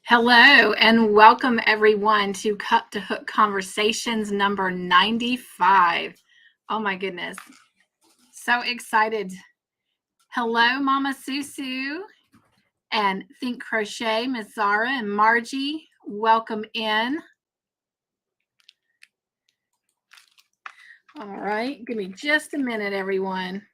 Hello and welcome everyone to Cup2Hook Conversations number 95. Oh my goodness. So excited. Hello, Mama Susu and Think Crochet, Miss Zara and Margie. Welcome in. All right. Give me just a minute, everyone.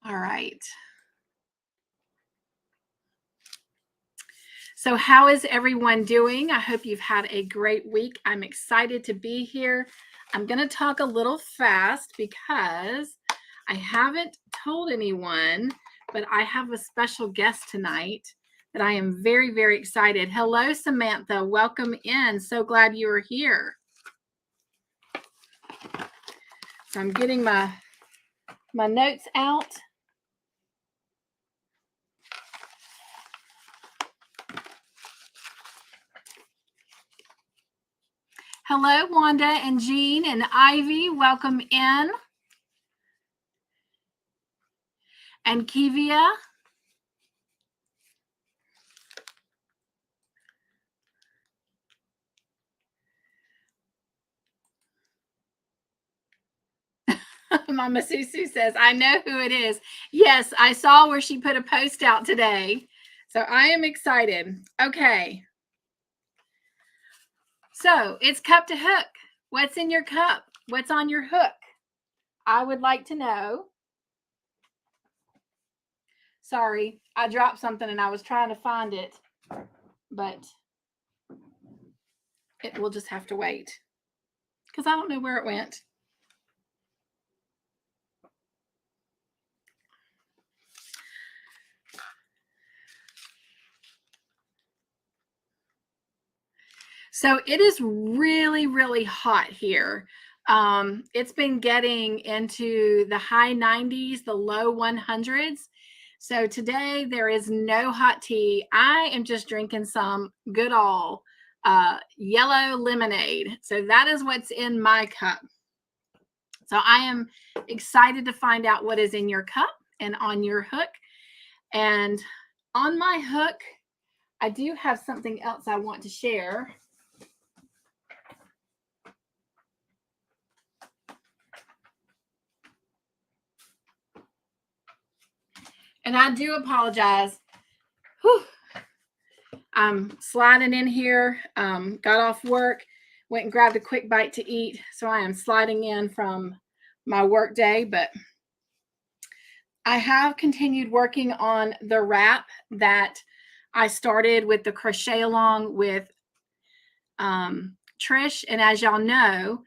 All right. So how is everyone doing? I hope you've had a great week. I'm excited to be here. I'm going to talk a little fast because I haven't told anyone, but I have a special guest tonight that I am very, very excited. Hello, Samantha. Welcome in. So glad you are here. So I'm getting my notes out. Hello, Wanda and Jean and Ivy. Welcome in. And Kivia. Mama Susu says, I know who it is. Yes, I saw where she put a post out today. So I am excited. Okay. So it's Cup2Hook. What's in your cup? What's on your hook? I would like to know. Sorry, I dropped something and I was trying to find it, but it will just have to wait because I don't know where it went. So it is really, really hot here. It's been getting into the high 90s, the low 100s. So today there is no hot tea. I am just drinking some good old yellow lemonade. So that is what's in my cup. So I am excited to find out what is in your cup and on your hook. And on my hook, I do have something else I want to share. And I do apologize. Whew. I'm sliding in here, got off work, went and grabbed a quick bite to eat. So I am sliding in from my work day, but I have continued working on the wrap that I started with the crochet along with Trish. And as y'all know,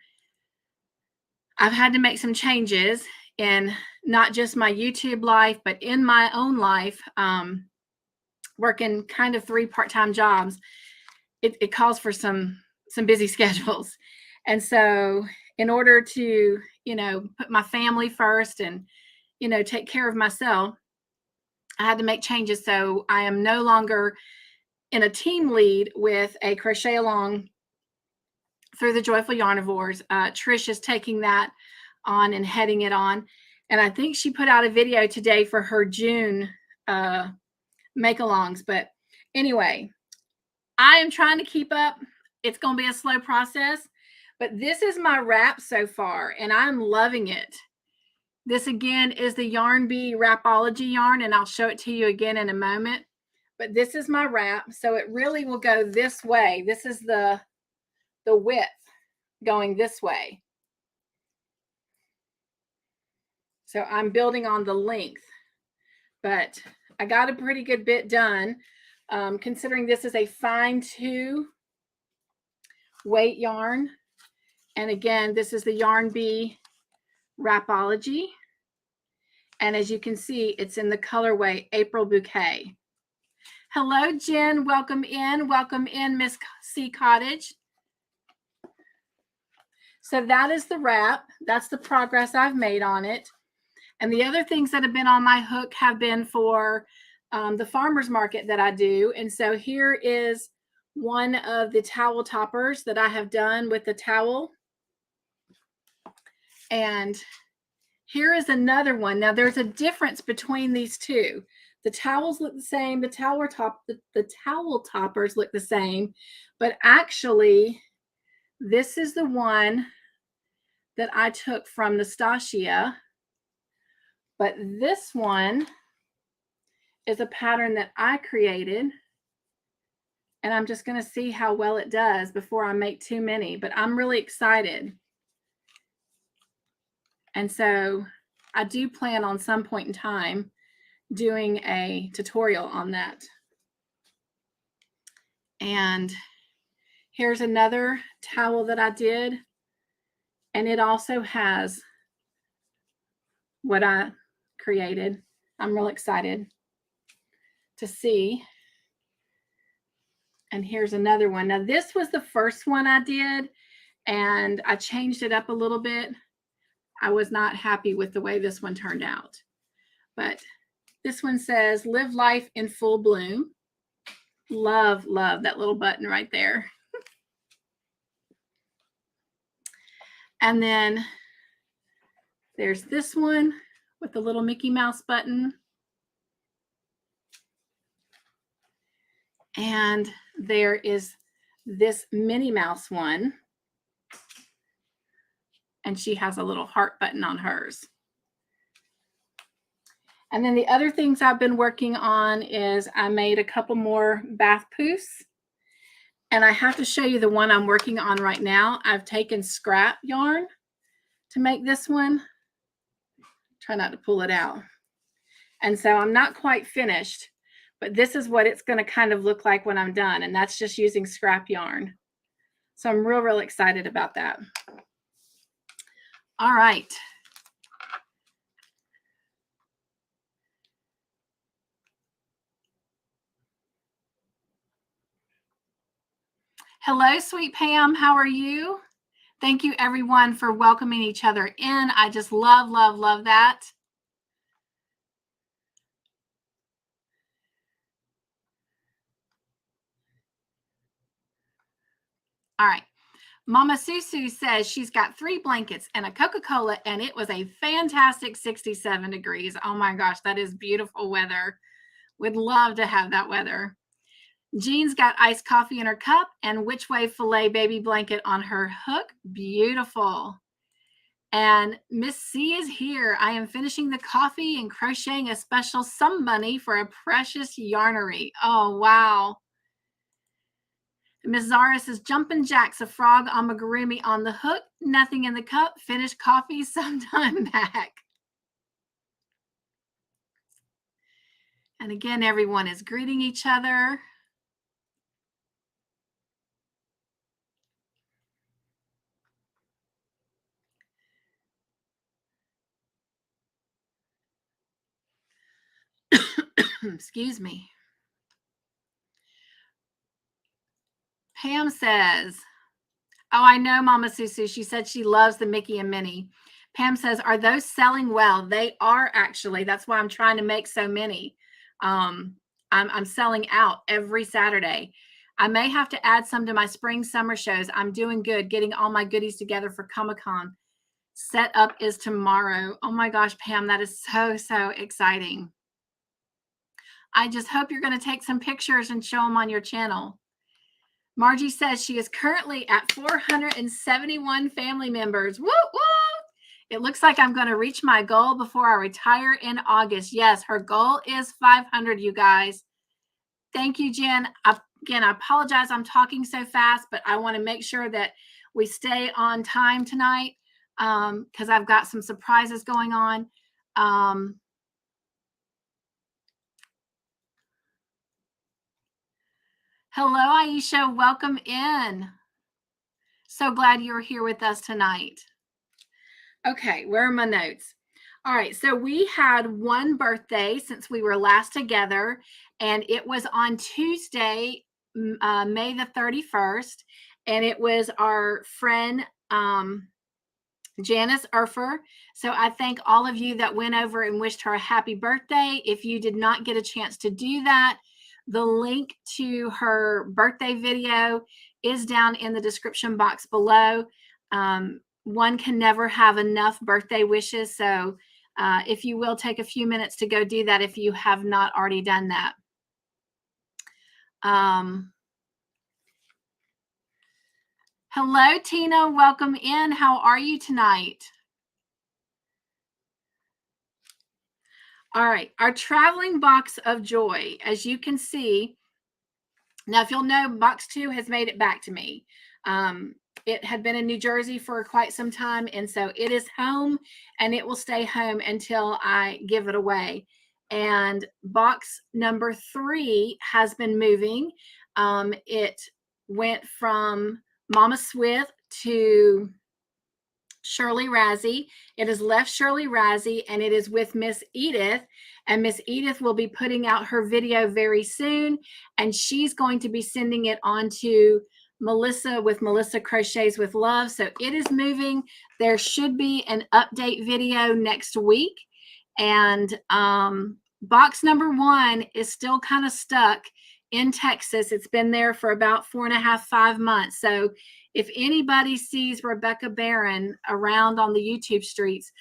I've had to make some changes in not just my YouTube life, but in my own life, working kind of 3 part-time jobs. It calls for some busy schedules. And so in order to, put my family first and, take care of myself, I had to make changes. So I am no longer in a team lead with a crochet along through the Joyful Yarnivores. Trish is taking that on and heading it on. And I think she put out a video today for her June make-alongs. But anyway, I am trying to keep up. It's going to be a slow process. But this is my wrap so far, and I'm loving it. This, again, is the Yarn Bee Wrapology yarn, and I'll show it to you again in a moment. But this is my wrap, so it really will go this way. This is the width going this way. So I'm building on the length, but I got a pretty good bit done, considering this is a fine 2 weight yarn. And again, this is the Yarn Bee Wrapology. And as you can see, it's in the colorway April Bouquet. Hello, Jen. Welcome in. Welcome in, Miss C Cottage. So that is the wrap. That's the progress I've made on it. And the other things that have been on my hook have been for the farmer's market that I do. And so here is one of the towel toppers that I have done with the towel. And here is another one. Now there's a difference between these two. The towels look the same. The towel toppers look the same, but actually this is the one that I took from Nastasia. But this one is a pattern that I created. And I'm just going to see how well it does before I make too many. But I'm really excited. And so I do plan on some point in time doing a tutorial on that. And here's another towel that I did. And it also has what I created. I'm real excited to see. And here's another one. Now this was the first one I did, and I changed it up a little bit. I was not happy with the way this one turned out. But this one says, live life in full bloom. Love, love that little button right there. And then there's this one with the little Mickey Mouse button. And there is this Minnie Mouse one. And she has a little heart button on hers. And then the other things I've been working on is I made a couple more bath poofs. And I have to show you the one I'm working on right now. I've taken scrap yarn to make this one. Try not to pull it out. And so I'm not quite finished, but this is what it's going to kind of look like when I'm done. And that's just using scrap yarn. So I'm real excited about that. All right. Hello, sweet Pam. How are you? Thank you, everyone, for welcoming each other in. I just love, love, love that. All right. Mama Susu says she's got 3 blankets and a Coca-Cola, and it was a fantastic 67 degrees. Oh my gosh, that is beautiful weather. Would love to have that weather. Jean's got iced coffee in her cup and Which Way Filet baby blanket on her hook. Beautiful. And Miss C is here. I am finishing the coffee and crocheting a special some money for a precious yarnery. Oh, wow. Miss Zara says, Jumpin' Jacks, a frog amigurumi on the hook, nothing in the cup, finished coffee sometime back. And again, everyone is greeting each other. Excuse me. Pam says, oh, I know Mama Susu. She said she loves the Mickey and Minnie. Pam says, are those selling well? They are actually. That's why I'm trying to make so many. I'm selling out every Saturday. I may have to add some to my spring summer shows. I'm doing good, getting all my goodies together for Comic-Con. Setup is tomorrow. Oh my gosh, Pam, that is so exciting. I just hope you're going to take some pictures and show them on your channel. Margie says she is currently at 471 family members. Woo, woo! It looks like I'm going to reach my goal before I retire in August. Yes, her goal is 500, you guys. Thank you, Jen. Again, I apologize I'm talking so fast, but I want to make sure that we stay on time tonight because I've got some surprises going on. Hello, Aisha. Welcome in. So glad you're here with us tonight. Okay, where are my notes? All right, so we had one birthday since we were last together, and it was on Tuesday, May the 31st, and it was our friend Janice Urfer. So I thank all of you that went over and wished her a happy birthday. If you did not get a chance to do that, The link to her birthday video is down in the description box below. One can never have enough birthday wishes. So if you will take a few minutes to go do that if you have not already done that. Hello, Tina. Welcome in. How are you tonight? All right. Our traveling box of joy, as you can see. Now, if you'll know, box 2 has made it back to me. It had been in New Jersey for quite some time, and so it is home, and it will stay home until I give it away. And box number 3 has been moving. It went from Mama Swift to Shirley Razzie. It has left Shirley Razzie, and it is with Miss Edith. And Miss Edith will be putting out her video very soon, and she's going to be sending it on to Melissa with Melissa Crochets with Love. So it is moving. There should be an update video next week. And box number 1 is still kind of stuck in Texas. It's been there for about 4.5, 5 months. So if anybody sees Rebecca Barron around on the YouTube streets,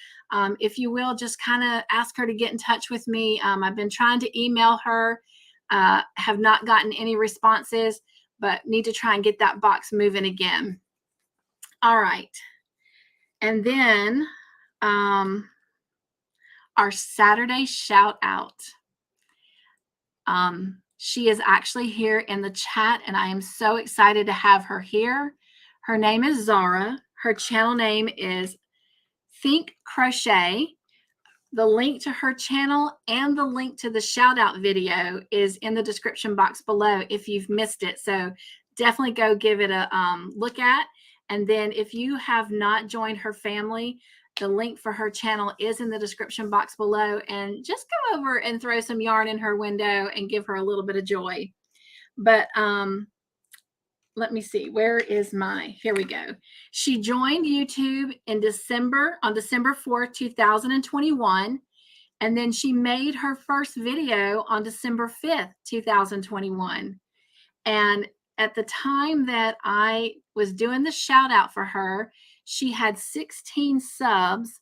if you will, just kind of ask her to get in touch with me. I've been trying to email her, have not gotten any responses, but need to try and get that box moving again. All right. And then our Saturday shout out. She is actually here in the chat, and I am so excited to have her here. Her name is Zara. Her channel name is Think Crochet. The link to her channel and the link to the shout out video is in the description box below if you've missed it. So definitely go give it a look at. And then if you have not joined her family, the link for her channel is in the description box below. And just go over and throw some yarn in her window and give her a little bit of joy. But let me see. Where is here we go. She joined YouTube on December 4th, 2021. And then she made her first video on December 5th, 2021. And at the time that I was doing the shout out for her, she had 16 subs.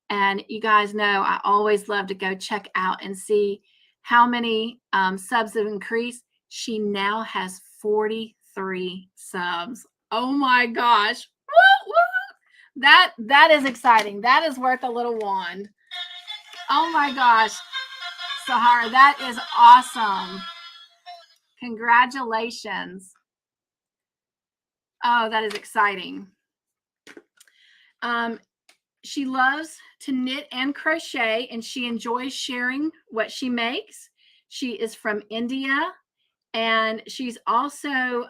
And you guys know I always love to go check out and see how many subs have increased. She now has 43 subs. Oh my gosh. Woo, woo. That is exciting. That is worth a little wand. Oh my gosh. Sahara, that is awesome. Congratulations. Oh, that is exciting. She loves to knit and crochet, and she enjoys sharing what she makes. She is from India, and she's also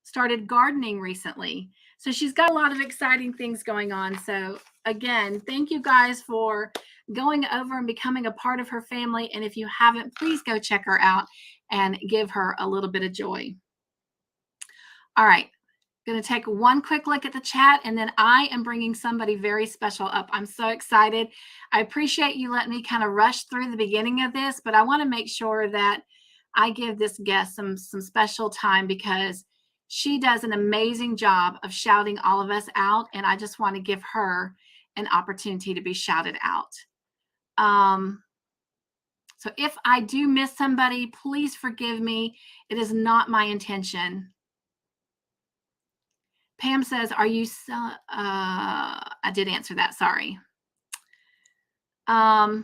started gardening recently. So she's got a lot of exciting things going on. So again, thank you guys for going over and becoming a part of her family. And if you haven't, please go check her out and give her a little bit of joy. All right. Going to take one quick look at the chat, and then I am bringing somebody very special up. I'm so excited. I appreciate you letting me kind of rush through the beginning of this, but I want to make sure that I give this guest some special time because she does an amazing job of shouting all of us out, and I just want to give her an opportunity to be shouted out. So if I do miss somebody, please forgive me. It is not my intention. Pam says, are you, I did answer that, sorry. Hello,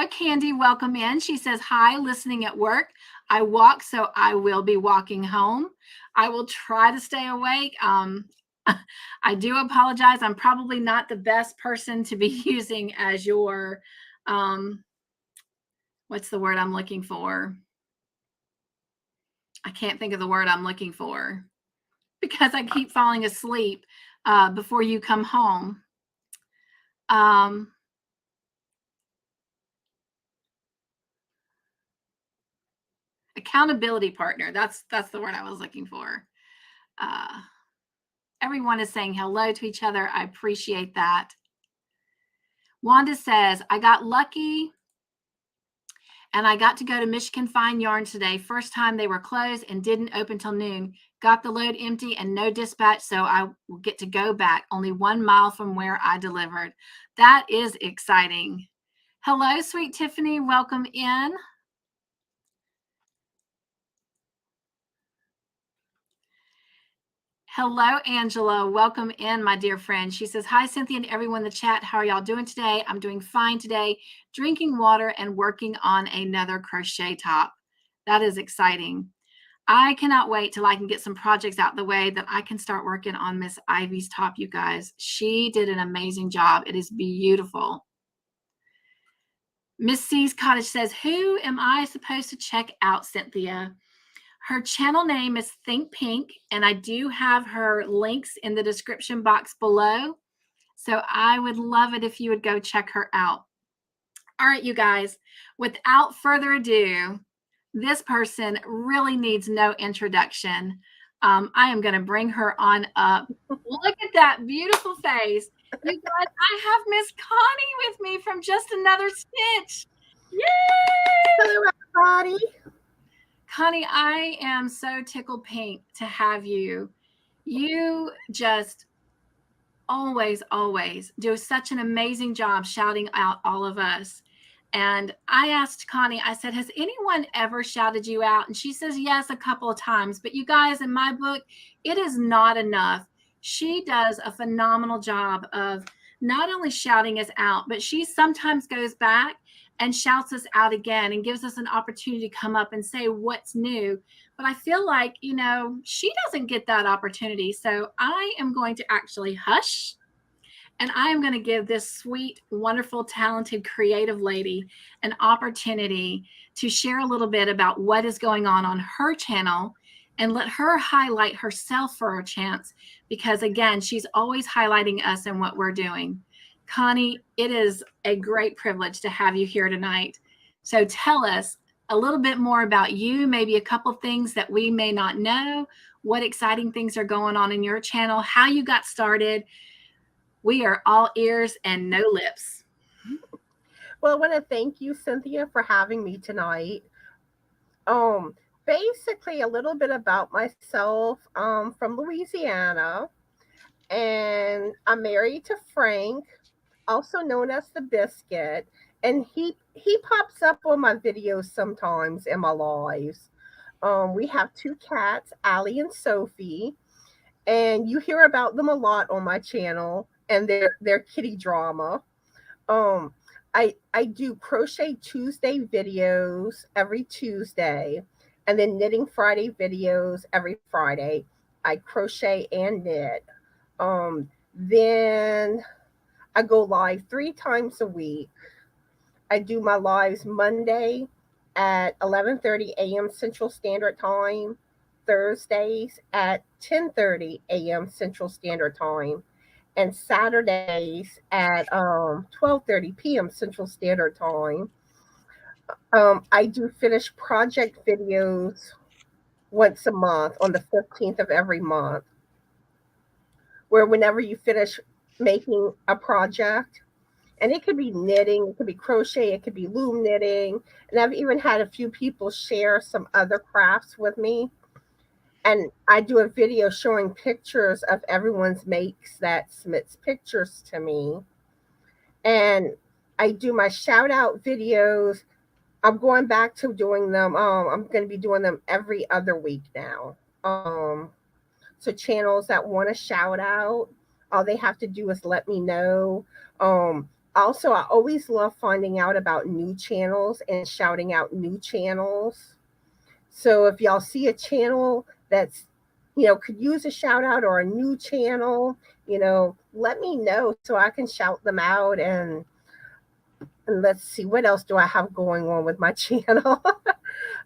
Candy, welcome in. She says, hi, listening at work. I walk, so I will be walking home. I will try to stay awake. I do apologize. I'm probably not the best person to be using as your, what's the word I'm looking for? I can't think of the word I'm looking for because I keep falling asleep before you come home. Accountability partner. That's the word I was looking for. Everyone is saying hello to each other. I appreciate that. Wanda says, I got lucky and I got to go to Michigan Fine Yarn today. First time they were closed and didn't open till noon. Got the load empty and no dispatch, so I will get to go back. Only 1 mile from where I delivered. That is exciting. Hello, sweet Tiffany. Welcome in. Hello, Angela. Welcome in, my dear friend. She says, hi, Cynthia and everyone in the chat. How are y'all doing today? I'm doing fine today, drinking water and working on another crochet top. That is exciting. I cannot wait till I can get some projects out the way that I can start working on Miss Ivy's top, you guys. She did an amazing job. It is beautiful. Miss C's Cottage says, who am I supposed to check out, Cynthia? Her channel name is Think Pink, and I do have her links in the description box below. So I would love it if you would go check her out. All right, you guys, without further ado, this person really needs no introduction. I am going to bring her on up. Look at that beautiful face. You guys, I have Miss Connie with me from Just Another Stitch. Yay! Hello, everybody. Connie, I am so tickled pink to have you. You just always do such an amazing job shouting out all of us. And I asked Connie, I said, has anyone ever shouted you out? And she says, yes, a couple of times. But you guys, in my book, it is not enough. She does a phenomenal job of not only shouting us out, but she sometimes goes back and shouts us out again and gives us an opportunity to come up and say what's new. But I feel like, she doesn't get that opportunity. So I am going to actually hush. And I am going to give this sweet, wonderful, talented, creative lady an opportunity to share a little bit about what is going on her channel and let her highlight herself for a chance. Because again, she's always highlighting us and what we're doing. Connie, it is a great privilege to have you here tonight. So tell us a little bit more about you, maybe a couple things that we may not know, what exciting things are going on in your channel, how you got started. We are all ears and no lips. Well, I want to thank you, Cynthia, for having me tonight. Basically a little bit about myself. From Louisiana, and I'm married to Frank, also known as the Biscuit, and he pops up on my videos sometimes in my lives. We have two cats, Allie and Sophie, and you hear about them a lot on my channel and their kitty drama. Um, I do Crochet Tuesday videos every Tuesday, and then Knitting Friday videos every Friday. I crochet and knit. Then I go live 3 times a week. I do my lives Monday at 11:30 a.m. Central Standard Time, Thursdays at 10:30 a.m. Central Standard Time, and Saturdays at 12:30 p.m. Central Standard Time. I do finished project videos once a month on the 15th of every month, where whenever you finish making a project, and it could be knitting, it could be crochet, it could be loom knitting, and I've even had a few people share some other crafts with me. And I do a video showing pictures of everyone's makes that submits pictures to me. And I do my shout out videos. I'm going back to doing them. I'm going to be doing them every other week now. So channels that want to shout out, all they have to do is let me know. Also, I always love finding out about new channels and shouting out new channels. So if y'all see a channel that's, could use a shout out, or a new channel, let me know so I can shout them out. And let's see, what else do I have going on with my channel?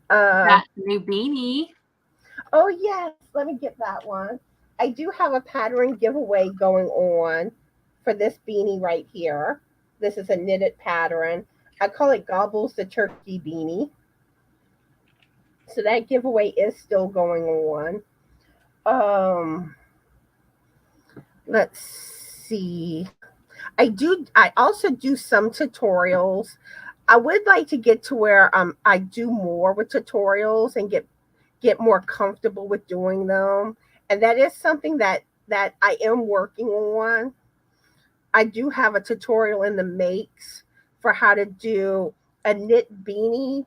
That new beanie. Oh, yes. Let me get that one. I do have a pattern giveaway going on for this beanie right here. This is a knitted pattern. I call it Gobbles the Turkey Beanie. So that giveaway is still going on. Let's see. I also do some tutorials. I would like to get to where I do more with tutorials and get more comfortable with doing them. And that is something that I am working on. I do have a tutorial in the makes for how to do a knit beanie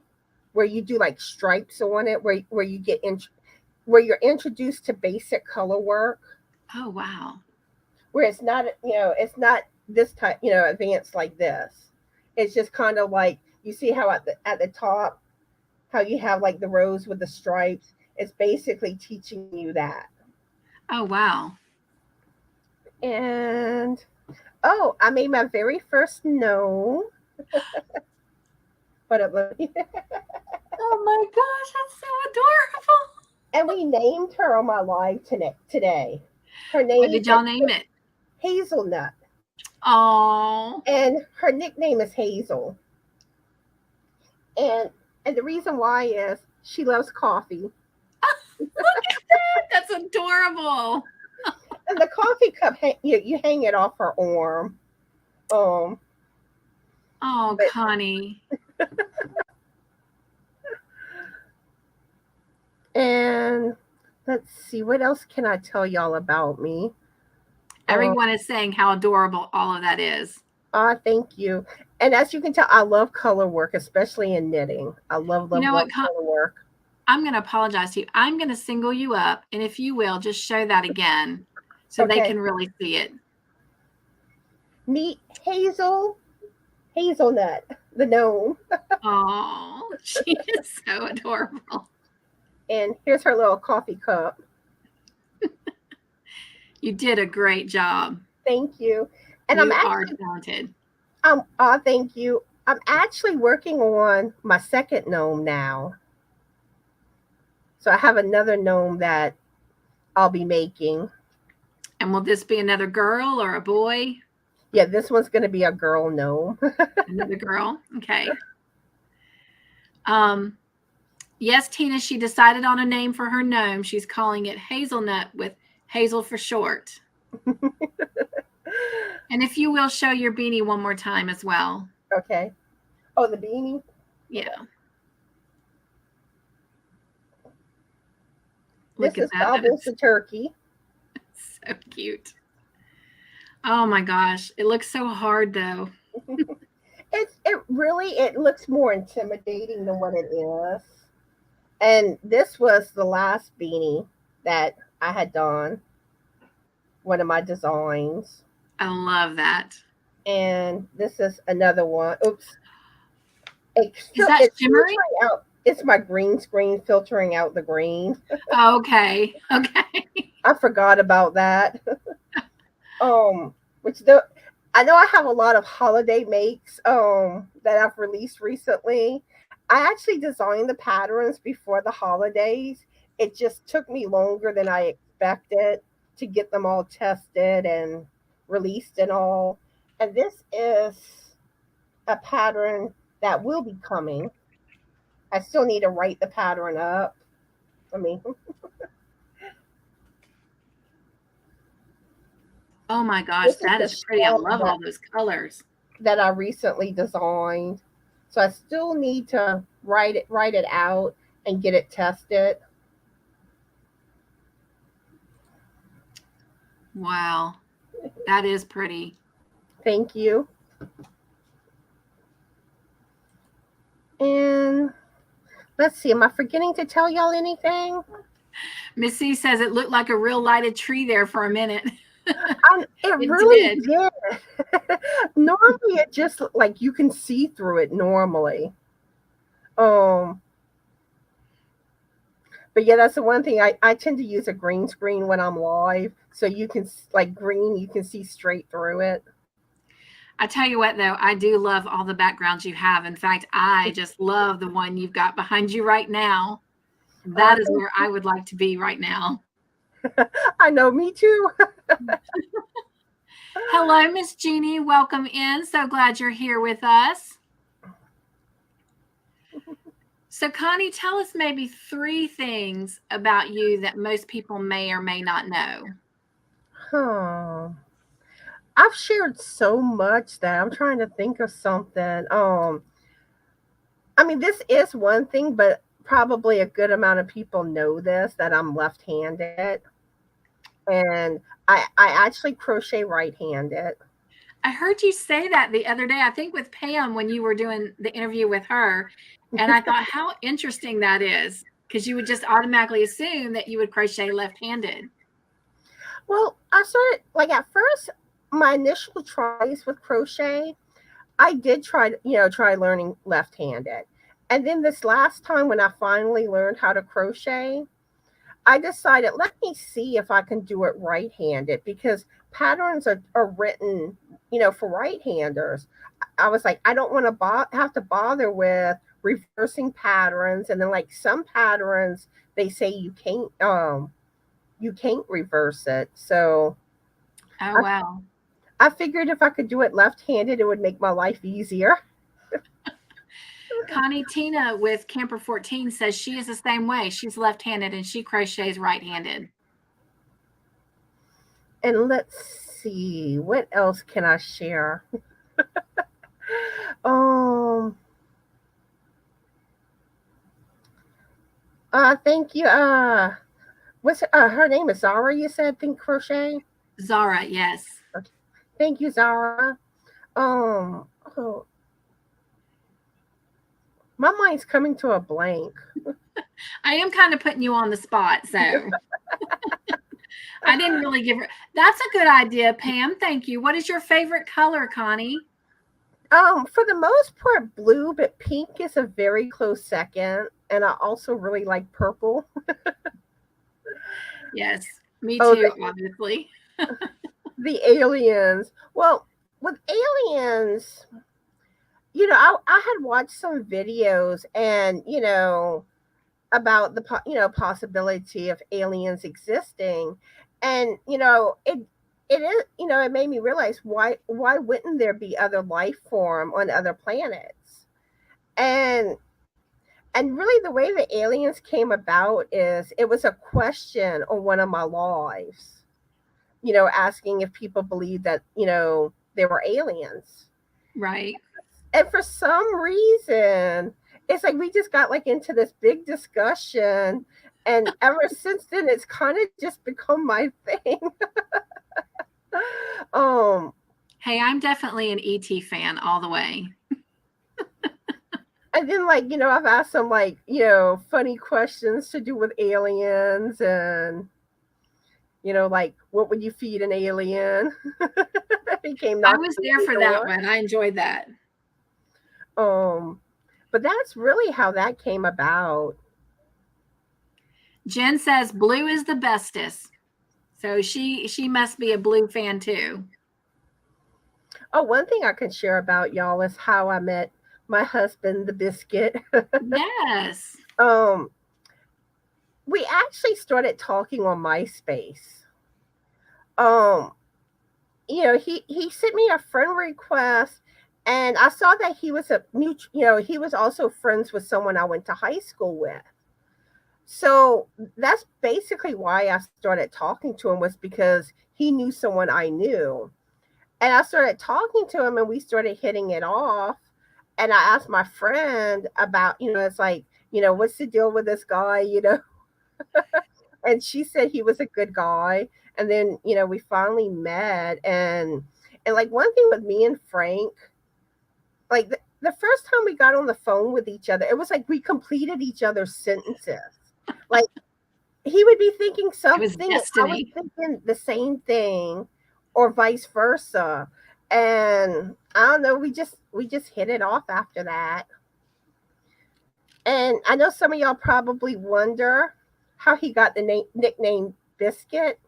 where you do like stripes on it, where you get in, where you're introduced to basic color work, Oh, wow. where it's not, it's not this type, advanced like this. It's just kind of like you see how at the top, how you have like the rows with the stripes. It's basically teaching you that. Oh, wow. And oh, I made my very first gnome. But Oh my gosh, that's so adorable. and we named her on my live today. Her What name did y'all is name it? Hazelnut, Oh, and her nickname is Hazel. And the reason why is she loves coffee, look at that. That's adorable. and the coffee cup you hang it off her arm. Um, Oh, but Connie. and let's see, what else can I tell y'all about me? Um, Everyone is saying how adorable all of that is. thank you. And as you can tell, I love color work, especially in knitting. I love, You love, know love what? color work. I'm going to apologize to you. I'm going to single you up. And if you will, just show that again so they Okay. can really see it. Meet Hazelnut, the gnome. Oh, she is so adorable. And here's her little coffee cup. You did a great job. Thank you. And You are talented. thank you. I'm actually working on my second gnome now. So I have another gnome that I'll be making. And will this be another girl or a boy? Yeah, this one's going to be a girl gnome. Another girl. Okay. Yes, Tina, she decided on a name for her gnome. She's calling it Hazelnut with Hazel for short. And if you will, show your beanie one more time as well. Okay. Oh, the beanie? Yeah. This Look at is that. Bubbles the turkey. So cute. Oh my gosh. It looks so hard though. It looks more intimidating than what it is. And this was the last beanie that I had done, one of my designs. I love that. And this is another one. Oops. Is that It's shimmery? filtering out. It's my green screen filtering out the green. Okay. Okay. I forgot about that. Which the I know I have a lot of holiday makes that I've released recently. I actually designed the patterns before the holidays. It just took me longer than I expected to get them all tested and released and all. And this is a pattern that will be coming. I still need to write the pattern up. I mean, Oh my gosh, this is that the is pretty. I shawl love all those colors. that I recently designed. So I still need to write it out and get it tested. Wow. That is pretty. Thank you. And let's see, am I forgetting to tell y'all anything? Missy says it looked like a real lighted tree there for a minute. It really did. Normally it just like you can see through it normally. But yeah, that's the one thing I tend to use a green screen when I'm live. So you can like green, you can see straight through it. I tell you what, though, I do love all the backgrounds you have. In fact, I just love the one you've got behind you right now. That is where I would like to be right now. I know, me too. Hello, Miss Jeannie. Welcome in. So glad you're here with us. So, Connie, tell us maybe 3 things about you that most people may or may not know. I've shared so much that I'm trying to think of something. I mean, this is one thing, but probably a good amount of people know this that I'm left-handed, and I actually crochet right-handed. I heard you say that the other day, I think with Pam when you were doing the interview with her. And I thought how interesting that is, because you would just automatically assume that you would crochet left-handed. Well, I started like at first my initial tries with crochet, I did try learning left-handed. And then this last time when I finally learned how to crochet, I decided, let me see if I can do it right-handed because patterns are written, for right-handers. I was like, I don't want to have to bother with reversing patterns, and then like some patterns they say you can't reverse it. So Oh, I, wow. I figured if I could do it left-handed, it would make my life easier. Connie Tina with Camper 14 says she is the same way. She's left-handed and she crochets right-handed. And let's see, what else can I share? Um, thank you. What's her name is Zara? You said think crochet. Zara, yes. Okay. Thank you, Zara. Um, oh, my mind's coming to a blank. I am kind of putting you on the spot, so I didn't really give her. That's a good idea, Pam. Thank you. What is your favorite color, Connie? For the most part, blue, but pink is a very close second, and I also really like purple. Yes, me Oh, too, obviously. the aliens. Well, with aliens, I had watched some videos, and about the possibility of aliens existing, and it is it made me realize why wouldn't there be other life form on other planets, and really the way the aliens came about is it was a question on one of my lives, asking if people believe that there were aliens, Right. and for some reason it's like we just got like into this big discussion, and ever since then it's kind of just become my thing. um Hey, I'm definitely an ET fan all the way. and then like I've asked some like funny questions to do with aliens, and like what would you feed an alien? He came I knocking was on there the for that door. one. I enjoyed that. But that's really how that came about. Jen says blue is the bestest. So she must be a blue fan too. Oh, one thing I can share about y'all is how I met my husband, the biscuit. Yes. um, we actually started talking on MySpace. Um, he sent me a friend request, and I saw that he was he was also friends with someone I went to high school with. So that's basically why I started talking to him, was because he knew someone I knew. And I started talking to him and we started hitting it off. And I asked my friend about, it's like, what's the deal with this guy? And she said he was a good guy. And then, we finally met, and like one thing with me and Frank, like the first time we got on the phone with each other, it was like we completed each other's sentences. Like he would be thinking It was something and I was destiny. thinking the same thing, or vice versa. And I don't know, we just hit it off after that. And I know some of y'all probably wonder how he got the nickname Biscuit.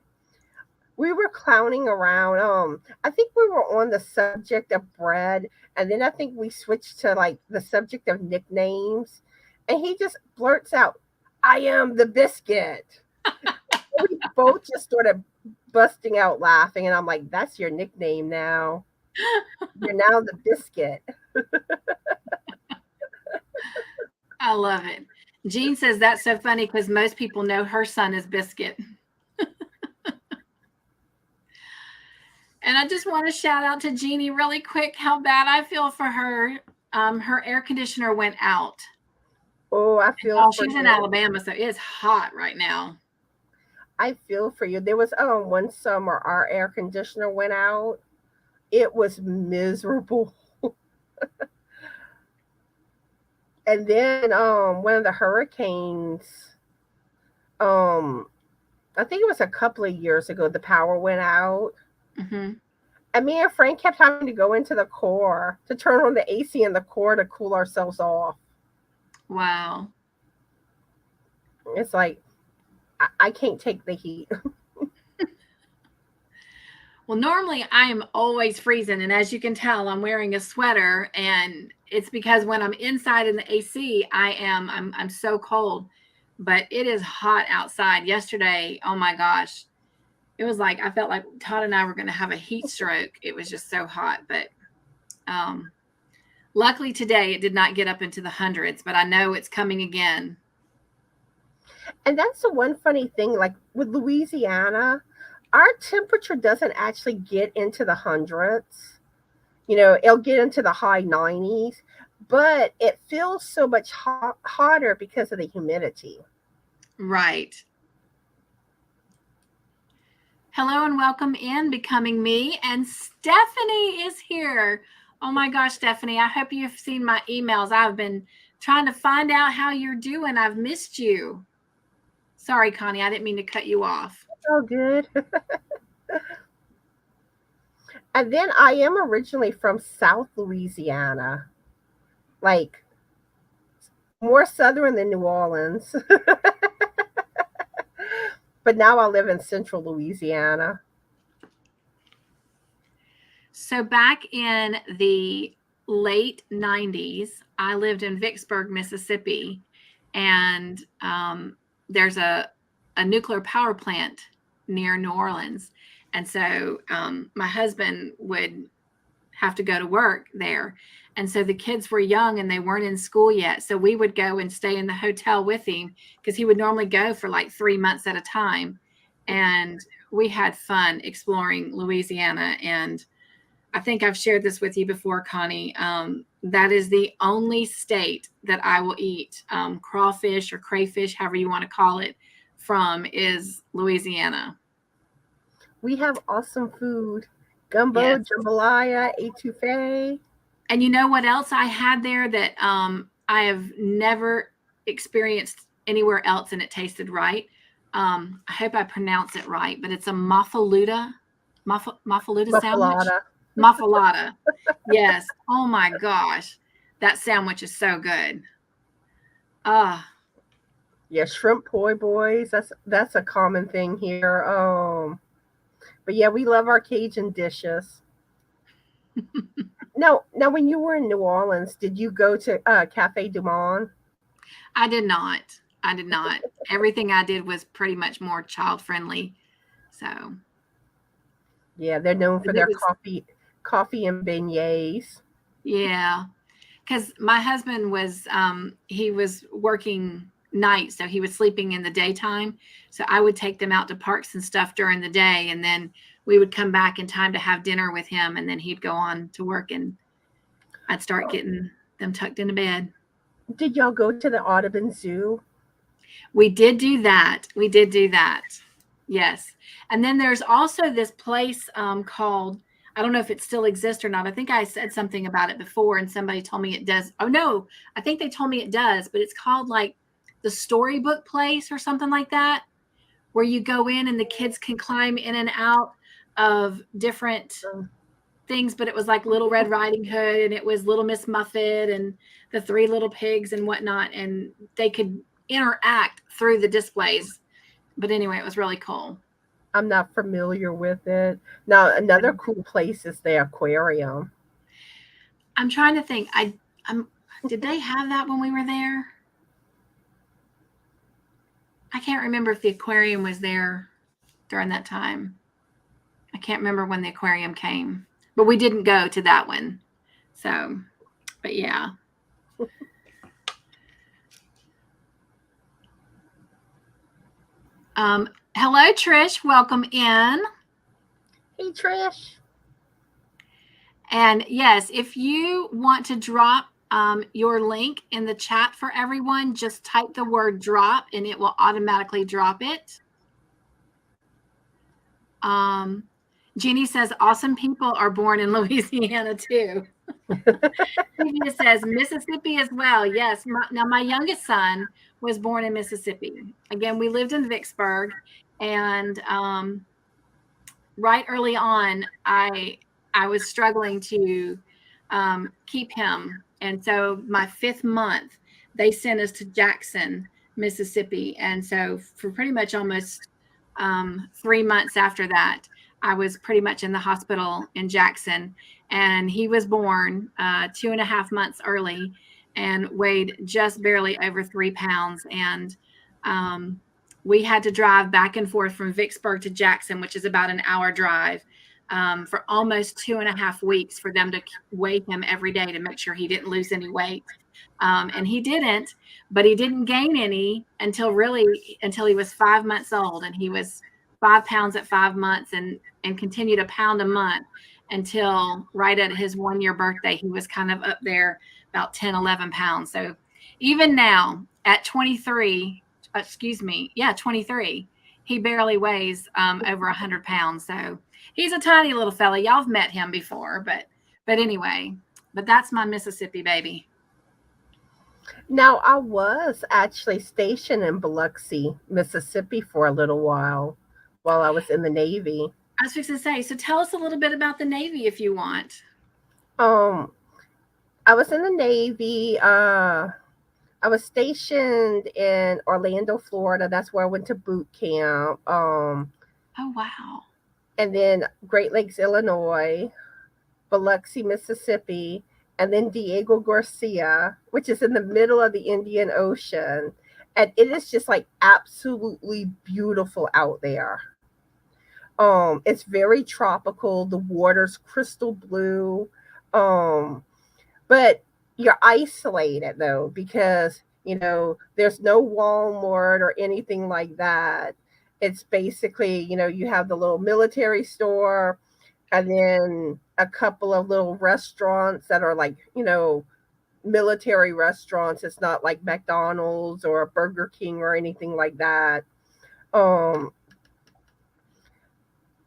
We were clowning around. I think we were on the subject of bread, and then I think we switched to like the subject of nicknames. And he just blurts out, "I am the biscuit." We both just started busting out laughing, and I'm like, "That's your nickname now. You're now the biscuit." I love it. Jean says that's so funny because most people know her son is Biscuit. And I just want to shout out to Jeannie really quick how bad I feel for her. Her air conditioner went out. Oh, I feel Oh, for she's in you. Alabama, so it's hot right now. I feel for you. There was one summer our air conditioner went out. It was miserable. And then one of the hurricanes, um I think it was a couple of years ago, the power went out. Mm-hmm. And me and Frank kept having to go into the core to turn on the AC in the core to cool ourselves off. Wow. It's like I can't take the heat. Well, normally I am always freezing, and as you can tell, I'm wearing a sweater, and it's because when I'm inside in the AC, I'm so cold. But it is hot outside. Yesterday, oh my gosh, it was like I felt like Todd and I were going to have a heat stroke. It was just so hot. But luckily today it did not get up into the hundreds, but I know it's coming again. And that's the one funny thing, like with Louisiana, our temperature doesn't actually get into the hundreds. It'll get into the high 90s, but it feels so much hotter because of the humidity. Right. Hello and welcome in Becoming Me. And Stephanie is here. Oh my gosh, Stephanie, I hope you've seen my emails. I've been trying to find out how you're doing. I've missed you. Sorry, Connie, I didn't mean to cut you off. Oh, good. And then I am originally from South Louisiana, like more southern than New Orleans. But now I live in Central Louisiana. So back in the late 90s, I lived in Vicksburg, Mississippi, and there's a nuclear power plant near New Orleans. And so my husband would have to go to work there. And so the kids were young and they weren't in school yet. So we would go and stay in the hotel with him because he would normally go for like 3 months at a time. And we had fun exploring Louisiana. And I think I've shared this with you before, Connie. That is the only state that I will eat crawfish or crayfish, however you want to call it, from is Louisiana. We have awesome food. Gumbo, Yes. jambalaya, etouffee. And you know what else I had there that I have never experienced anywhere else, and it tasted right. I hope I pronounce it right, but it's a muffaletta sandwich. Muffalata. Muffaletta. Yes. Oh my gosh. That sandwich is so good. Yeah, shrimp poi boys. That's a common thing here. But yeah, we love our Cajun dishes. Now, when you were in New Orleans, did you go to Cafe Du Monde? I did not. Everything I did was pretty much more child friendly. So Yeah, they're known for their was, coffee and beignets. yeah. Because my husband was he was working nights, so he was sleeping in the daytime. So I would take them out to parks and stuff during the day, and then we would come back in time to have dinner with him, and then he'd go on to work, and I'd start getting them tucked into bed. Did y'all go to the Audubon Zoo? We did do that. Yes. And then there's also this place called, I don't know if it still exists or not. I think I said something about it before and somebody told me it does. Oh no, I think they told me it does, but it's called like the Storybook Place or something like that, where you go in and the kids can climb in and out of different things. But it was like Little Red Riding Hood, and it was Little Miss Muffet and the Three Little Pigs and whatnot. And they could interact through the displays. But anyway, it was really cool. I'm not familiar with it. Now, another cool place is the aquarium. I'm trying to think. Did they have that when we were there? I can't remember if the aquarium was there during that time. I can't remember when the aquarium came, but we didn't go to that one. So, but yeah. Hello, Trish. Welcome in. Hey, Trish. And yes, if you want to drop your link in the chat for everyone, just type the word drop and it will automatically drop it. Jeannie says, awesome people are born in Louisiana too. Sylvia says, Mississippi as well. Yes. Now, my youngest son was born in Mississippi. Again, we lived in Vicksburg, and right early on, I was struggling to keep him. And so my 5th month, they sent us to Jackson, Mississippi. And so for pretty much almost 3 months after that, I was pretty much in the hospital in Jackson. And he was born 2.5 months early and weighed just barely over 3 pounds. And we had to drive back and forth from Vicksburg to Jackson, which is about an hour drive, for almost 2.5 weeks for them to weigh him every day to make sure he didn't lose any weight. And he didn't, but he didn't gain any until he was 5 months old. And he was 5 pounds at 5 months and continued a pound a month until right at his 1-year birthday. He was kind of up there about 10, 11 pounds. So even now at 23, 23, he barely weighs over 100 pounds. So he's a tiny little fella. Y'all have met him before, but anyway, but that's my Mississippi baby. Now, I was actually stationed in Biloxi, Mississippi for a little while I was in the Navy. I was fixing to say, so tell us a little bit about the Navy if you want. I was in the Navy. I was stationed in Orlando, Florida. That's where I went to boot camp. Oh, wow. And then Great Lakes, Illinois, Biloxi, Mississippi, and then Diego Garcia, which is in the middle of the Indian Ocean. And it is just like absolutely beautiful out there. It's very tropical. The water's crystal blue. But you're isolated though, because there's no Walmart or anything like that. It's basically, you have the little military store and then a couple of little restaurants that are like, military restaurants. It's not like McDonald's or Burger King or anything like that.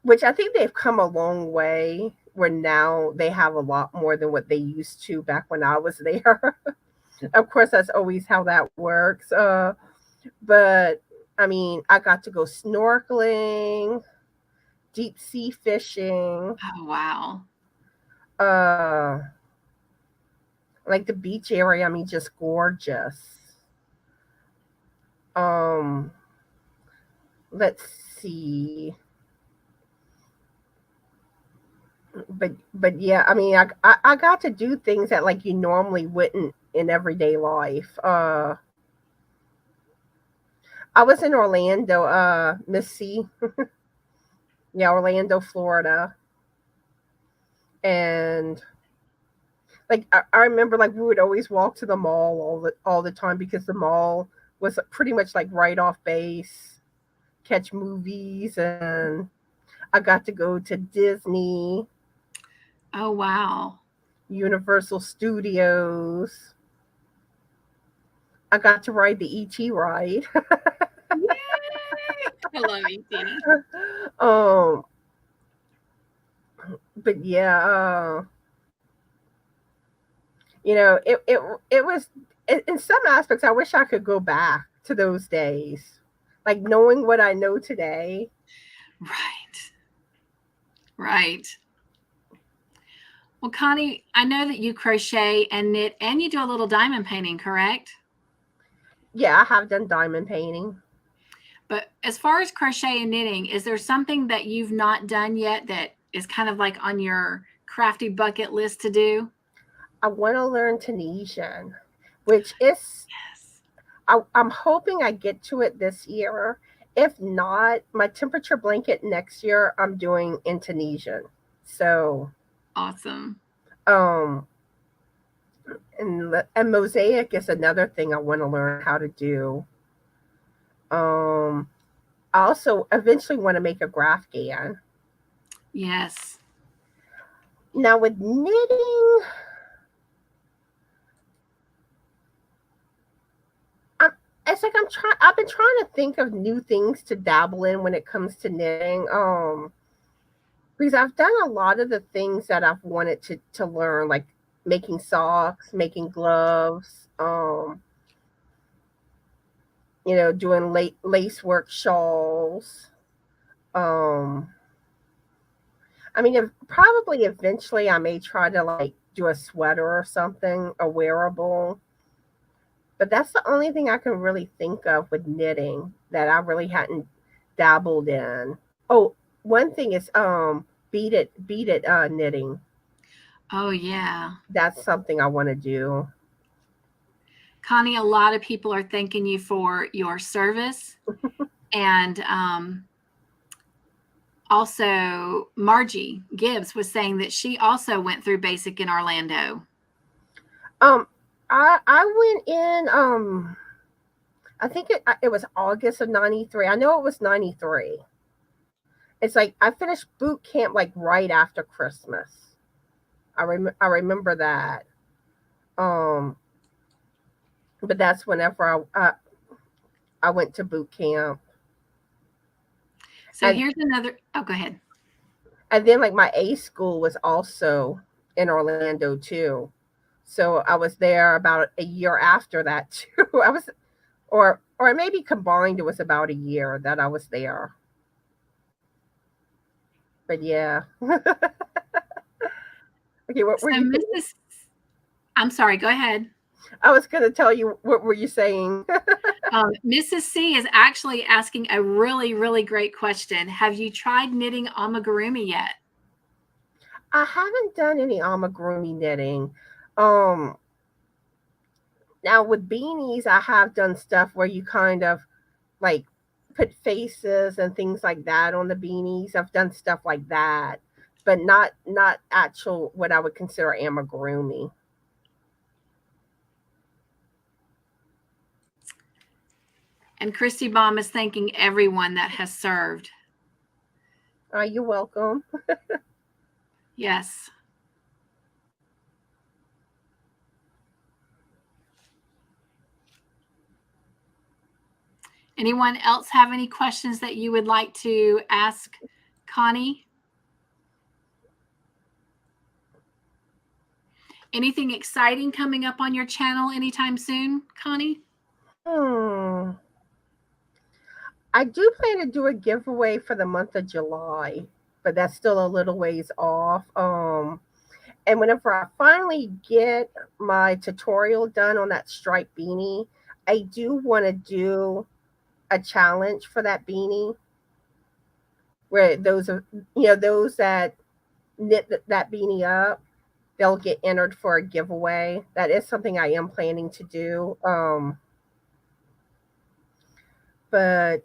Which I think they've come a long way, where now they have a lot more than what they used to back when I was there. Of course, that's always how that works. But I mean, I got to go snorkeling, deep sea fishing. Oh, wow. Like the beach area, I mean, just gorgeous. Let's see. But yeah, I mean, I got to do things that like you normally wouldn't in everyday life. I was in Orlando, Missy. Yeah, Orlando, Florida. And like I remember like we would always walk to the mall all the time, because the mall was pretty much like right off base, catch movies, and I got to go to Disney. Oh, wow. Universal Studios. I got to ride the ET ride. Yay! I love ET. But yeah, it was, in some aspects, I wish I could go back to those days, like knowing what I know today. Right. Well, Connie, I know that you crochet and knit and you do a little diamond painting, correct? Yeah, I have done diamond painting. But as far as crochet and knitting, is there something that you've not done yet that is kind of like on your crafty bucket list to do? I want to learn Tunisian, which is, yes. I'm hoping I get to it this year. If not, my temperature blanket next year, I'm doing in Tunisian. So awesome. And mosaic is another thing I want to learn how to do. I also eventually want to make a graph gan. Yes. Now with knitting, I'm, it's like I've been trying to think of new things to dabble in when it comes to knitting. Because I've done a lot of the things that I've wanted to learn, like making socks, making gloves, doing lace work shawls. Um, I mean, probably eventually I may try to like do a sweater or something, a wearable. But that's the only thing I can really think of with knitting that I really hadn't dabbled in. Oh, one thing is beaded knitting. Oh, yeah. That's something I want to do. Connie, a lot of people are thanking you for your service. And also, Margie Gibbs was saying that she also went through basic in Orlando. Um, I went in. I think it was August of '93. I know it was '93. It's like I finished boot camp like right after Christmas. I remember that. Um, but that's whenever I went to boot camp. So here's another. Oh, go ahead. And then like my A school was also in Orlando too. So I was there about a year after that too. I was or maybe combined it was about a year that I was there. But yeah. Okay, what were So you Mrs. I'm sorry, go ahead. I was going to tell you, what were you saying? Mrs. C is actually asking a really, really great question. Have you tried knitting amigurumi yet? I haven't done any amigurumi knitting. Um, Now with beanies, I have done stuff where you kind of like put faces and things like that on the beanies. I've done stuff like that, but not actual what I would consider amigurumi. And Christy Baum is thanking everyone that has served. You're welcome. Yes. Anyone else have any questions that you would like to ask Connie? Anything exciting coming up on your channel anytime soon, Connie? I do plan to do a giveaway for the month of July, but that's still a little ways off. And whenever I finally get my tutorial done on that striped beanie, I do want to do a challenge for that beanie where those that knit that beanie up, they'll get entered for a giveaway. That is something I am planning to do. But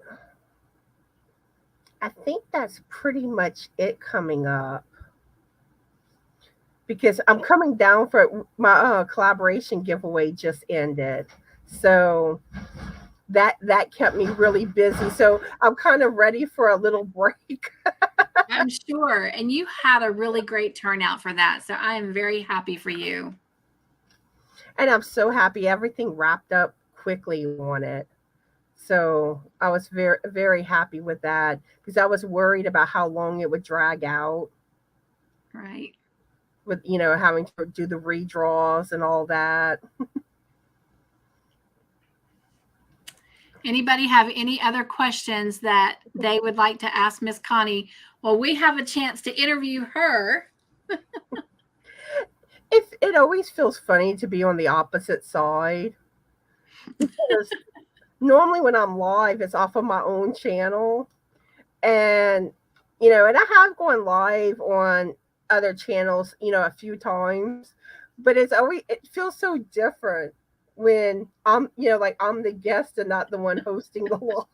I think that's pretty much it coming up because I'm coming down for my collaboration giveaway just ended. So that kept me really busy. So I'm kind of ready for a little break. I'm sure. And you had a really great turnout for that. So I am very happy for you. And I'm so happy everything wrapped up quickly on it. So I was very, very happy with that because I was worried about how long it would drag out. Right. With, having to do the redraws and all that. Anybody have any other questions that they would like to ask Miss Connie? Well, we have a chance to interview her. It always feels funny to be on the opposite side because normally when I'm live, it's off of my own channel, and and I have gone live on other channels, a few times, but it feels so different when I'm, like I'm the guest and not the one hosting the live.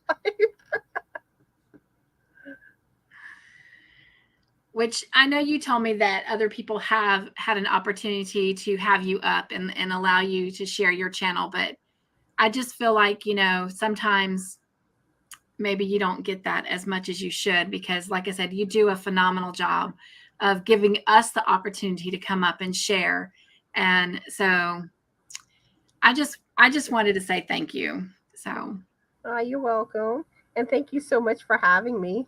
Which I know you told me that other people have had an opportunity to have you up and allow you to share your channel. But I just feel like, sometimes maybe you don't get that as much as you should because, like I said, you do a phenomenal job of giving us the opportunity to come up and share. And so I just wanted to say thank you. So You're welcome. And thank you so much for having me.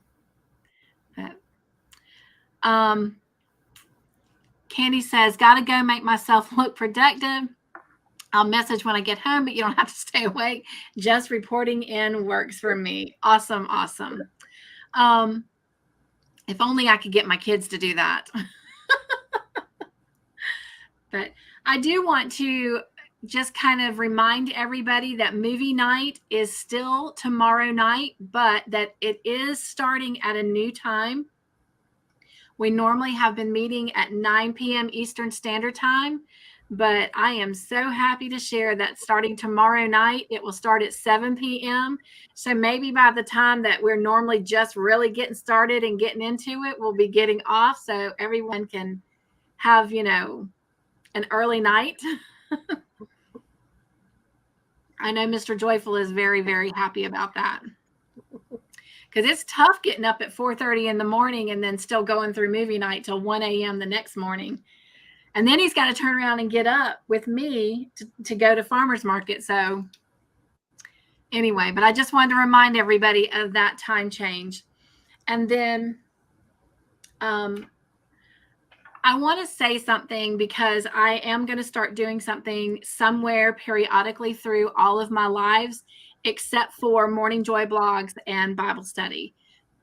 Candy says, gotta go make myself look productive. I'll message when I get home, but you don't have to stay awake. Just reporting in works for me. Awesome. If only I could get my kids to do that. But I do want to just kind of remind everybody that movie night is still tomorrow night, but that it is starting at a new time. We normally have been meeting at 9 p.m. Eastern Standard Time, but I am so happy to share that starting tomorrow night, it will start at 7 p.m. So maybe by the time that we're normally just really getting started and getting into it, we'll be getting off so everyone can have, an early night. I know Mr. Joyful is very, very happy about that. Because it's tough getting up at 4:30 in the morning and then still going through movie night till 1 a.m. the next morning. And then he's got to turn around and get up with me to go to farmer's market. So anyway, but I just wanted to remind everybody of that time change. And then I want to say something because I am going to start doing something somewhere periodically through all of my lives, except for Morning Joy blogs and Bible study.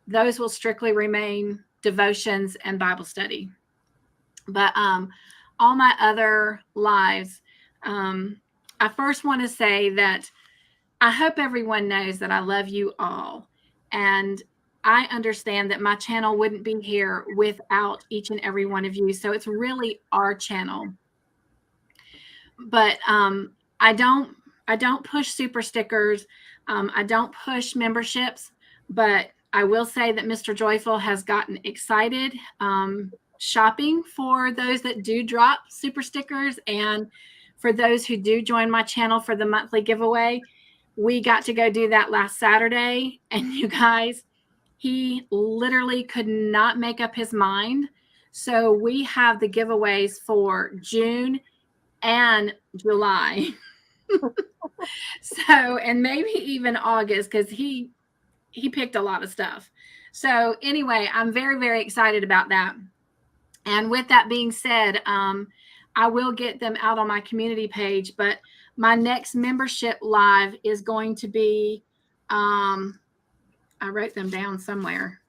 Those will strictly remain devotions and Bible study. But all my other lives, I first want to say that I hope everyone knows that I love you all. And I understand that my channel wouldn't be here without each and every one of you. So it's really our channel. But I don't push super stickers. I don't push memberships, but I will say that Mr. Joyful has gotten excited shopping for those that do drop super stickers. And for those who do join my channel for the monthly giveaway, we got to go do that last Saturday. And you guys, he literally could not make up his mind. So we have the giveaways for June and July. So, and maybe even August, because he picked a lot of stuff. So anyway, I'm very, very excited about that. And with that being said, I will get them out on my community page, but my next membership live is going to be, I wrote them down somewhere.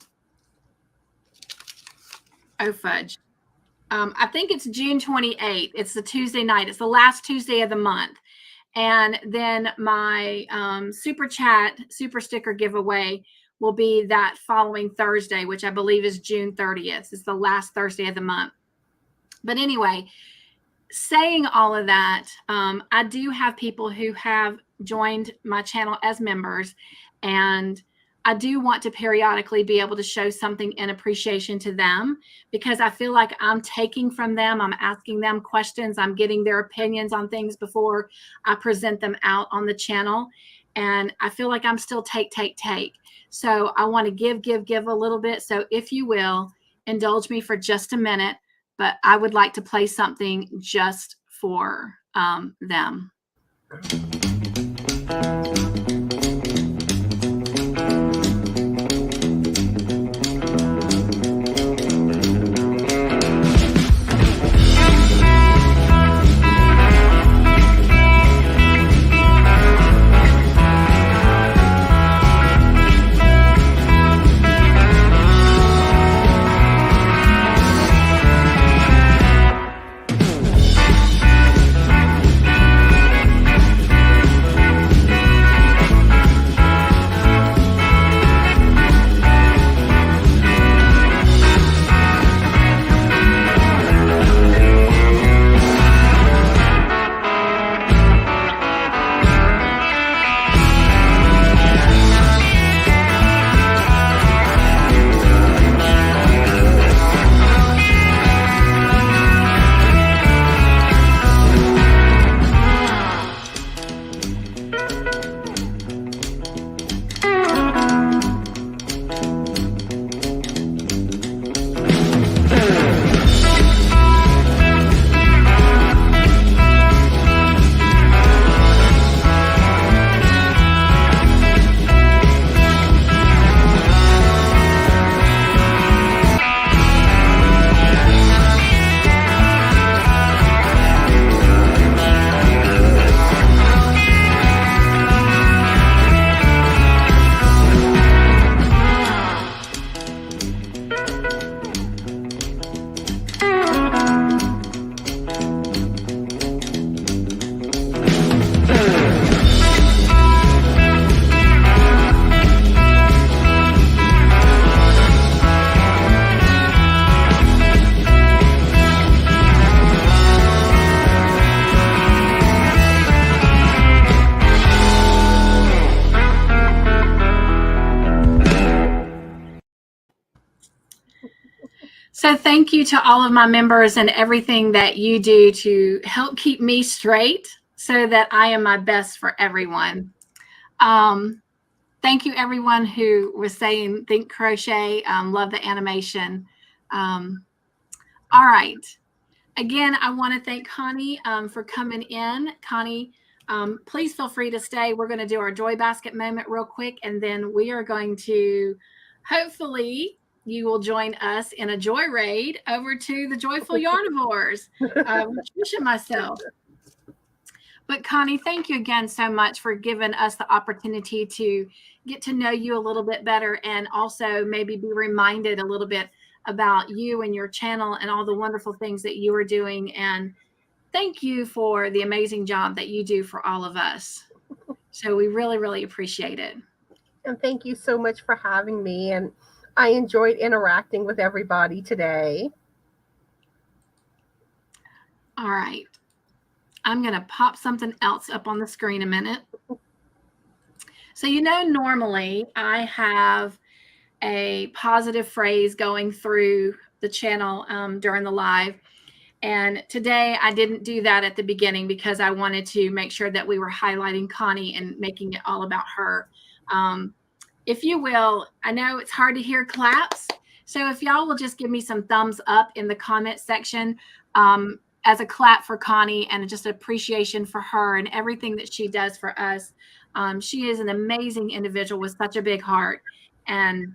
Oh, fudge. I think it's June 28th. It's the Tuesday night. It's the last Tuesday of the month. And then my super chat, super sticker giveaway will be that following Thursday, which I believe is June 30th. It's the last Thursday of the month. But anyway, saying all of that, I do have people who have joined my channel as members, and I do want to periodically be able to show something in appreciation to them, because I feel like I'm taking from them. I'm asking them questions. I'm getting their opinions on things before I present them out on the channel. And I feel like I'm still take. So I want to give a little bit. So if you will, indulge me for just a minute, but I would like to play something just for them. So thank you to all of my members and everything that you do to help keep me straight so that I am my best for everyone. Thank you, everyone who was saying think crochet. Love the animation. All right. Again, I want to thank Connie for coming in. Connie, please feel free to stay. We're going to do our joy basket moment real quick, and then we are going to hopefully you will join us in a joy raid over to the Joyful Yarnivores with Trish and myself. But Connie, thank you again so much for giving us the opportunity to get to know you a little bit better and also maybe be reminded a little bit about you and your channel and all the wonderful things that you are doing. And thank you for the amazing job that you do for all of us. So we really, really appreciate it. And thank you so much for having me. And I enjoyed interacting with everybody today. All right. I'm going to pop something else up on the screen a minute. So, normally I have a positive phrase going through the channel during the live. And today I didn't do that at the beginning because I wanted to make sure that we were highlighting Connie and making it all about her. If you will, I know it's hard to hear claps. So if y'all will just give me some thumbs up in the comment section as a clap for Connie and just appreciation for her and everything that she does for us. She is an amazing individual with such a big heart. And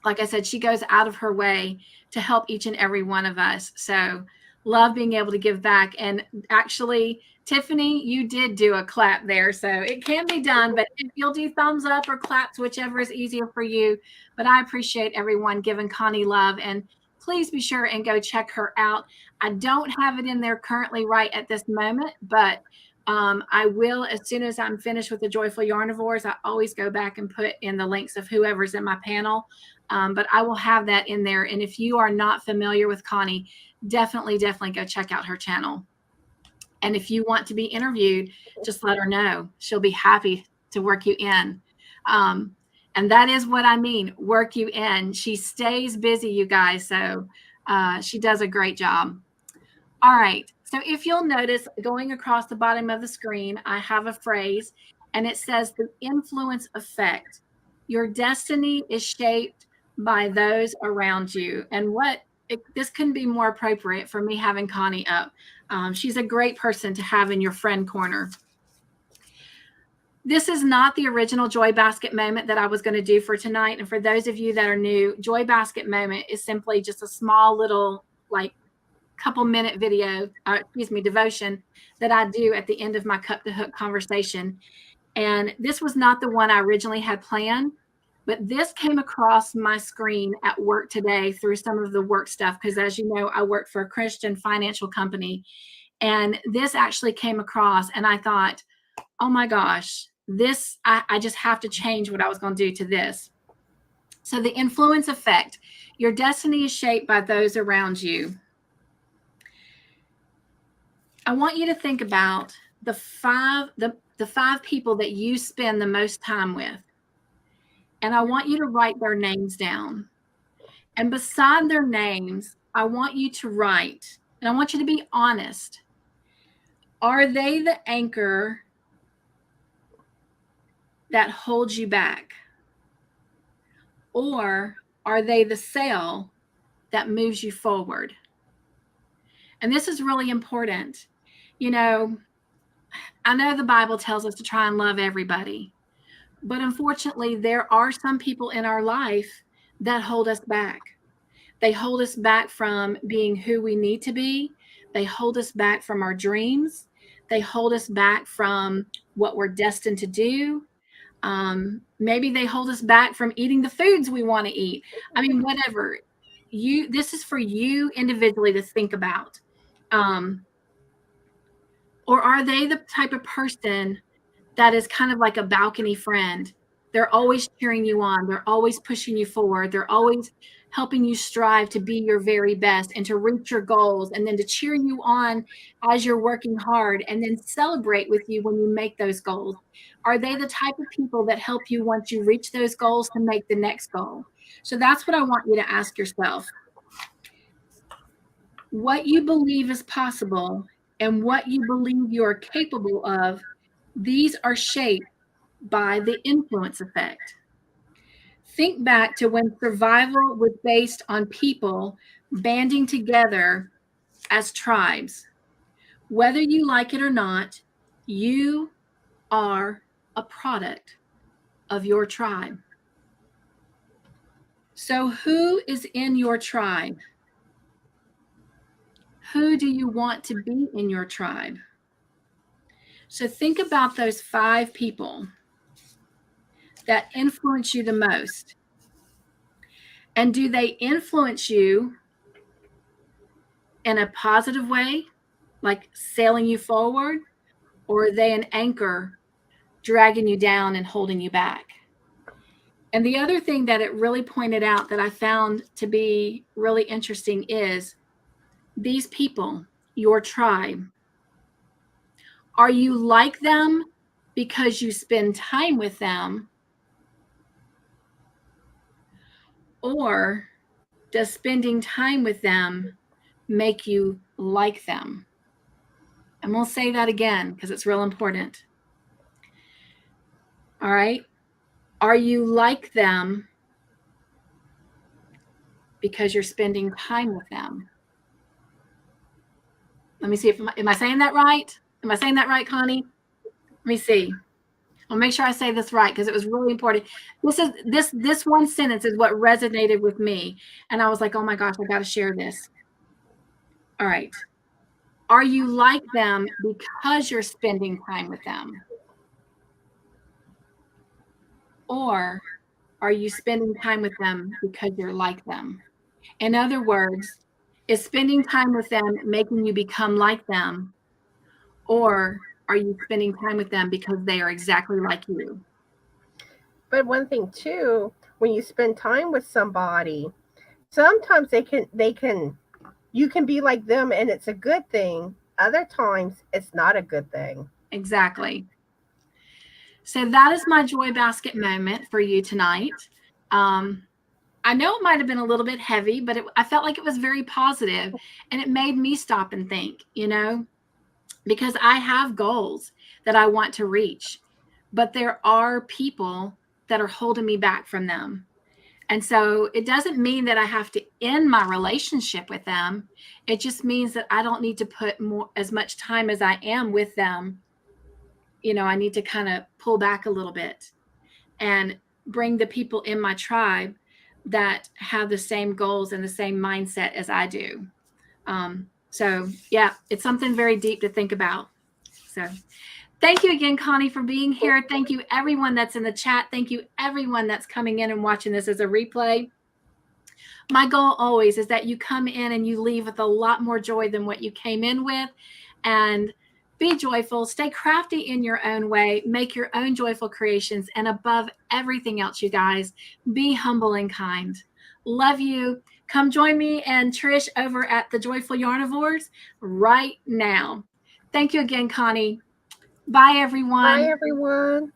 like I said, she goes out of her way to help each and every one of us. So love being able to give back. And actually, Tiffany, you did do a clap there. So it can be done, but if you'll do thumbs up or claps, whichever is easier for you. But I appreciate everyone giving Connie love. And please be sure and go check her out. I don't have it in there currently right at this moment, but I will, as soon as I'm finished with the Joyful Yarnivores, I always go back and put in the links of whoever's in my panel. But I will have that in there. And if you are not familiar with Connie, definitely go check out her channel. And if you want to be interviewed, just let her know. She'll be happy to work you in. And that is what I mean, work you in. She stays busy, you guys. So she does a great job. All right. So if you'll notice going across the bottom of the screen, I have a phrase and it says the influence effect. Your destiny is shaped by those around you. And this couldn't be more appropriate for me having Connie up. She's a great person to have in your friend corner. This is not the original Joy Basket moment that I was going to do for tonight. And for those of you that are new, Joy Basket moment is simply just a small little couple minute devotion that I do at the end of my Cup2Hook conversation. And this was not the one I originally had planned, but this came across my screen at work today through some of the work stuff. Because as you know, I work for a Christian financial company. And this actually came across and I thought, oh my gosh, I just have to change what I was going to do to this. So the influence effect, your destiny is shaped by those around you. I want you to think about the five people that you spend the most time with. And I want you to write their names down. And beside their names, I want you to write, and I want you to be honest. Are they the anchor that holds you back? Or are they the sail that moves you forward? And this is really important. I know the Bible tells us to try and love everybody, but unfortunately, there are some people in our life that hold us back. They hold us back from being who we need to be. They hold us back from our dreams. They hold us back from what we're destined to do. Maybe they hold us back from eating the foods we want to eat. I mean, whatever. This is for you individually to think about. Or are they the type of person that is kind of like a balcony friend? They're always cheering you on. They're always pushing you forward. They're always helping you strive to be your very best and to reach your goals, and then to cheer you on as you're working hard and then celebrate with you when you make those goals. Are they the type of people that help you once you reach those goals to make the next goal? So that's what I want you to ask yourself. what you believe is possible and what you believe you're capable of, these are shaped by the influence effect. Think back to when survival was based on people banding together as tribes. Whether you like it or not, you are a product of your tribe. So, who is in your tribe? Who do you want to be in your tribe? So, think about those 5 people that influence you the most. And do they influence you in a positive way, like sailing you forward, or are they an anchor dragging you down and holding you back? And the other thing that it really pointed out that I found to be really interesting is these people, your tribe, are you like them because you spend time with them? Or does spending time with them make you like them? I'm going to say that again because it's real important. All right. Are you like them because you're spending time with them? Let me see if am I saying that right? Am I saying that right, Connie? Let me see. I'll make sure I say this right because it was really important. This one sentence is what resonated with me. And I was like, oh my gosh, I got to share this. All right. Are you like them because you're spending time with them? Or are you spending time with them because you're like them? In other words, is spending time with them making you become like them? Or are you spending time with them because they are exactly like you? But one thing too, when you spend time with somebody, sometimes you can be like them and it's a good thing. Other times it's not a good thing. Exactly. So that is my joy basket moment for you tonight. I know it might have been a little bit heavy, but I felt like it was very positive, and it made me stop and think, because I have goals that I want to reach, but there are people that are holding me back from them. And so it doesn't mean that I have to end my relationship with them. It just means that I don't need to put as much time as I am with them. I need to kind of pull back a little bit and bring the people in my tribe that have the same goals and the same mindset as I do. So yeah, it's something very deep to think about. So thank you again, Connie, for being here. Thank you, everyone that's in the chat. Thank you, everyone that's coming in and watching this as a replay. My goal always is that you come in and you leave with a lot more joy than what you came in with. And be joyful, stay crafty in your own way, make your own joyful creations. And above everything else, you guys, be humble and kind. Love you. Come join me and Trish over at the Joyful Yarnivores right now. Thank you again, Connie. Bye, everyone. Bye, everyone.